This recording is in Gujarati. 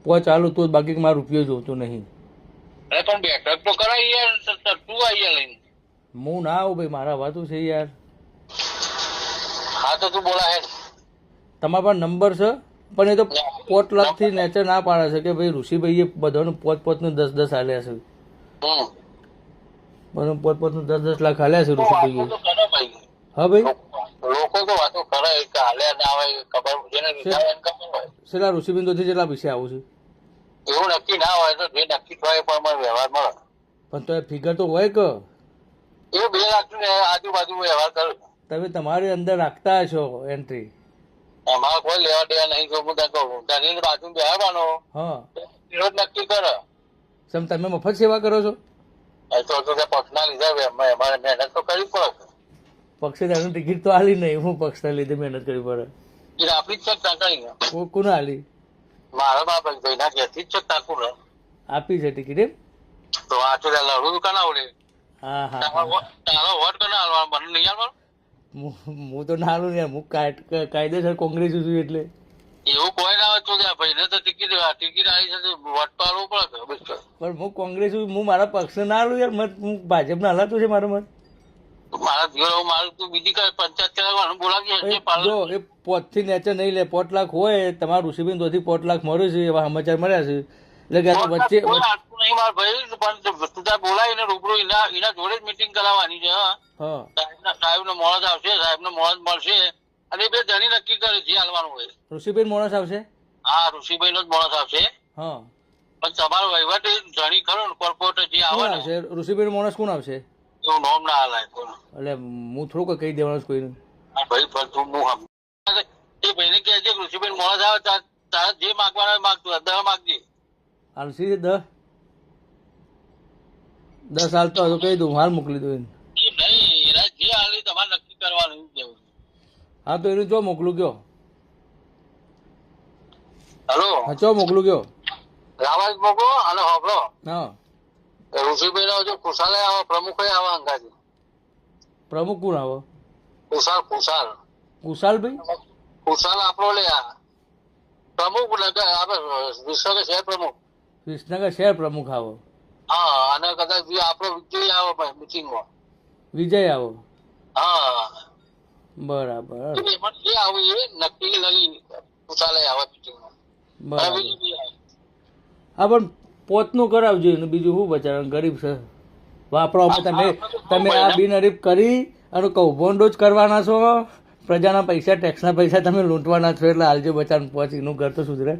પોચ ચાલુ તો જ, બાકી મારો રૂપિયો જોતો નહીં. અરે પણ બેઠક તો કરાય યાર, તું અહીંયા લઈને. હું ના આવું ભાઈ, મારા વાતું છે યાર. હા તો તું બોલા હે. તમારા પાસે નંબર છે, પણ એ તો 5 લાખથી નેચર ના પાડે છે કે ભાઈ ઋષિભાઈએ બધાનું 5-5 નું 10-10 આલ્યા છે. બધાનું 5-5 નું 10-10 લાખ આલ્યા છે ઋષિભાઈએ. હા ભાઈ, લોકો તો વાતો કરે કે હાલ્યા ના હોય, ખબર જેને લીધા હોય એને ખબર હોય. છેલ્લા ઋષિબિંદુથી જેટલા પૈસા આવું છે એવું નક્કી ના હોય તો જે નક્કી થાય પણ મને વ્યવહાર મળે. પણ તો એ ફિગર તો હોય કે એવું 2 લાખ ને આજુબાજુ વ્યવહાર કરું. તમે તમારી અંદર રાખતા છો એન્ટ્રી. અમારે કોઈ લેવા દેવા નહીં. જો હું તને કહું, તેની બાજુ બેહવાનો હા, વિરોધ નક્કી કરે. સમ તમે મફત સેવા કરો છો? તો પક્ષના લીધે અમારે મહેનત તો કરવી પડે. પક્ષે ટિકિટ તો આલી નહીં, હું પક્ષના લીધે મહેનત કરવી પડે. એ આપણી જ છે ટાંકાઈ. કોને આલી? મારા બાપ ભાઈના ઘેરથી જ છે ટાંકું ને. આપી છે ટિકિટ એમ? તો આ તો લડવું દુકાન આવડે. હા હા, તારો વોટ કોને હાલવાનો? મને નહીં હાલવાનો. હું તો ના આલું યાર, હું કાયદેસર કોંગ્રેસ છું એટલે. એવું કોઈ ના હોય તો ભાઈને તો ટિકિટ આવી છે, વોટ તો હાલવું પડે. પણ હું કોંગ્રેસ છું, હું મારા પક્ષને ના આલું યાર. મત હું ભાજપને હલાતું છે મારો મત. મારા જીવન મારું તું બીજી કઈ પંચાયત કરાવવાનું બોલાવી. જો એ 5 થી નેચર નહીં લે, 5 લાખ હોય તમારા ઋષિબેન તોથી 5 લાખ મળે છે એવા સમાચાર મળ્યા છે. એટલે કે વચ્ચે નહીં મારા ભાઈ, પણ તું ત્યાં બોલાવીને રૂબરૂ એના જોડે જ મીટિંગ કરાવવાની છે. હા, સાહેબ નો મોણસ આવશે, સાહેબ નો મોણસ મળશે અને 2 જણી નક્કી કરે જે હાલવાનું હોય. ઋષિબેન માણસ આવશે? હા, ઋષિભાઈ નો જ મોણસ આવશે. હા, પણ તમારો વહીવટ જણી ખરો ને, કોર્પોરેટર જે આવે ને. ઋષિબેન માણસ કોણ આવશે? એવું નામ ના હાલાય. એટલે હું થોડુંક કહી દેવાનું કોઈને. ભાઈ પણ તું હું એ ભાઈને કહે છે ઋષિભાઈ મોણસ આવે તારે જે માગવાના માગતું 10 માગજે. હાલસી 10 હાલતો હતો કહી દઉં, હાલ મોકલી દઉં એને. નહીં, એના જે હાલી તમારે નક્કી કરવાનું. હા તો એનું ચો મોકલું કયો? હલો, હા ચો મોકલું કયો? રાવાજ મોકલો અને હોબળો. હા, ઋષિભાઈ નો જો ખુશાલે આવે, પ્રમુખ આવે અંગાજી. પ્રમુખ કોણ આવે? ખુશાલ કુશાલભાઈ? ખુશાલ આપણો લે પ્રમુખ આપડે વિશ્વ શહેર પ્રમુખ. વિસનગર શહેર પ્રમુખ આવો? હા, અને કદાચ આપણો વિજય આવે મિટિંગમાં. વિજય આવો? હા, બરાબર જે આવું એ નક્કી લઈ ખુશાલે આવે મિટિંગમાં. બરાબર. હા પણ 5 નું કરાવજો ને, બીજું શું બચારા ગરીબ છે વાપરો. તમે આ બિનહરીફ કરી અને કૌભાંડો જ કરવાના છો. પ્રજાના પૈસા, ટેક્સના પૈસા તમે લૂંટવાના છો, એટલે હાલજો બચારાને 5 નું ઘર તો સુધરે.